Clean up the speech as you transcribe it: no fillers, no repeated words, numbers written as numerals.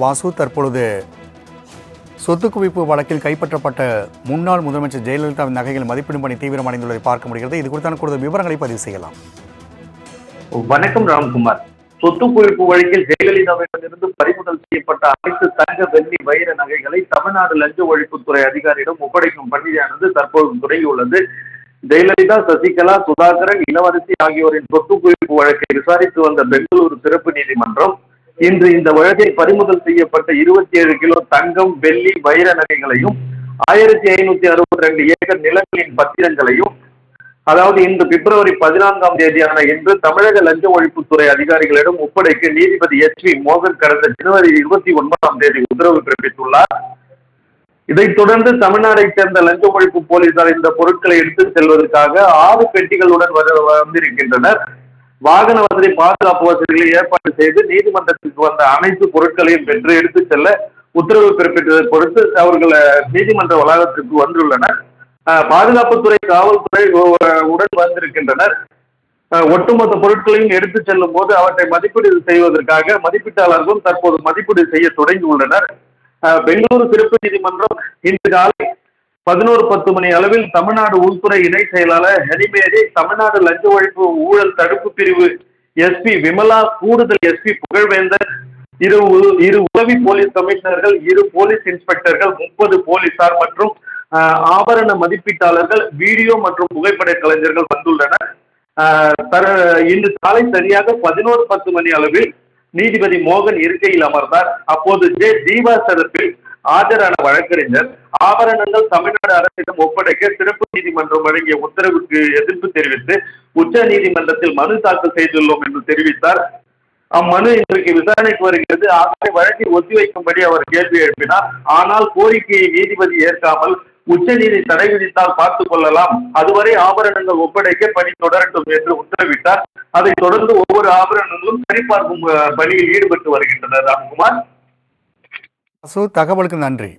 வாசு தற்பொழுது சொத்து குவிப்பு வழக்கில் கைப்பற்றப்பட்ட முன்னாள் முதலமைச்சர் ஜெயலலிதாவின் நகைகள் மதிப்பீடும் பணி தீவிரமடைந்துள்ளதை பார்க்க முடிகிறது. இது குறித்தான கூடுதல் விவரங்களை பதிவு செய்யலாம். வணக்கம் ராம்குமார். சொத்து குவிப்பு வழக்கில் ஜெயலலிதாவிடமிருந்து பறிமுதல் செய்யப்பட்ட அனைத்து தங்க, வெள்ளி, வைர நகைகளை தமிழ்நாடு லஞ்ச ஒழிப்புத்துறை அதிகாரியிடம் ஒப்படைக்கும் பணியானது தற்போது தொடங்கியுள்ளது. ஜெயலலிதா, சசிகலா, சுதாகரன், இளவரசி ஆகியோரின் சொத்து குவிப்பு வழக்கை விசாரித்து வந்த பெங்களூரு சிறப்பு நீதிமன்றம் இன்று இந்த வழக்கில் பறிமுதல் செய்யப்பட்ட 27 கிலோ தங்கம், வெள்ளி, வைர நகைகளையும் 1562 ஏக்கர் நிலங்களின் பத்திரங்களையும், அதாவது இன்று பிப்ரவரி 14ஆம் தேதியான இன்று தமிழக லஞ்ச ஒழிப்புத்துறை அதிகாரிகளிடம் ஒப்படைக்க நீதிபதி எச்.வி. மோகன் கடந்த ஜனவரி 29ஆம் தேதி உத்தரவு பிறப்பித்துள்ளார். இதைத் தொடர்ந்து தமிழ்நாட்டைச் சேர்ந்த லஞ்ச ஒழிப்பு போலீசார் இந்த பொருட்களை எடுத்துச் செல்வதற்காக 6 பெட்டிகளுடன் வந்திருக்கின்றனர். வாகன வசதி, பாதுகாப்பு வசதிகளை ஏற்பாடு செய்து நீதிமன்றத்திற்கு வந்த அனைத்து பொருட்களையும் பெற்று எடுத்துச் செல்ல உத்தரவு பிறப்பித்ததை பொறுத்து அவர்கள் நீதிமன்ற வளாகத்திற்கு வந்துள்ளனர். பாதுகாப்புத்துறை, காவல்துறை உடன் வந்திருக்கின்றனர். ஒட்டுமொத்த பொருட்களையும் எடுத்துச் செல்லும் போது அவற்றை மதிப்பீடு செய்வதற்காக மதிப்பீட்டாளர்களும் தற்போது மதிப்பீடு செய்ய தொடங்கியுள்ளனர். பெங்களூரு சிறப்பு நீதிமன்றம் இன்று காலை 11:10 மணி அளவில் தமிழ்நாடு உள்துறை இணை செயலாளர் ஹரிமேரி, தமிழ்நாடு லஞ்ச ஒழிப்பு ஊழல் தடுப்பு பிரிவு எஸ்பி விமலா, கூடுதல் எஸ்பி புகழ்வேந்தர், இரு உதவி போலீஸ் கமிஷனர்கள், 2 போலீஸ் இன்ஸ்பெக்டர்கள், 30 போலீசார் மற்றும் ஆபரண மதிப்பீட்டாளர்கள், வீடியோ மற்றும் புகைப்பட கலைஞர்கள் வந்துள்ளனர். இன்று காலை சரியாக 11:10 மணி அளவில் நீதிபதி மோகன் இருக்கையில் அமர்ந்தார். அப்போது ஜீவா தரப்பில் ஆஜரான வழக்கறிஞர் ஆபரணங்கள் தமிழ்நாடு அரசிடம் ஒப்படைக்க சிறப்பு நீதிமன்றம் வழங்கிய உத்தரவுக்கு எதிர்ப்பு தெரிவித்து உச்ச நீதிமன்றத்தில் மனு தாக்கல் செய்துள்ளோம் என்று தெரிவித்தார். அம்மனு இன்றைக்கு விசாரணைக்கு வருகிறது. ஆகவே வழக்கை ஒத்திவைக்கும்படி அவர் கேள்வி எழுப்பினார். ஆனால் கோரிக்கையை நீதிபதி ஏற்காமல் உச்ச நீதி தடை விதித்தால் பார்த்துக் கொள்ளலாம், அதுவரை ஆபரணங்கள் ஒப்படைக்க பணி தொடரட்டும் என்று உத்தரவிட்டார். அதைத் தொடர்ந்து ஒவ்வொரு ஆபரணங்களும் சரிபார்க்கும் பணியில் ஈடுபட்டு வருகின்றனர். ராம்குமார், வாசு, தகவலுக்கு நன்றி.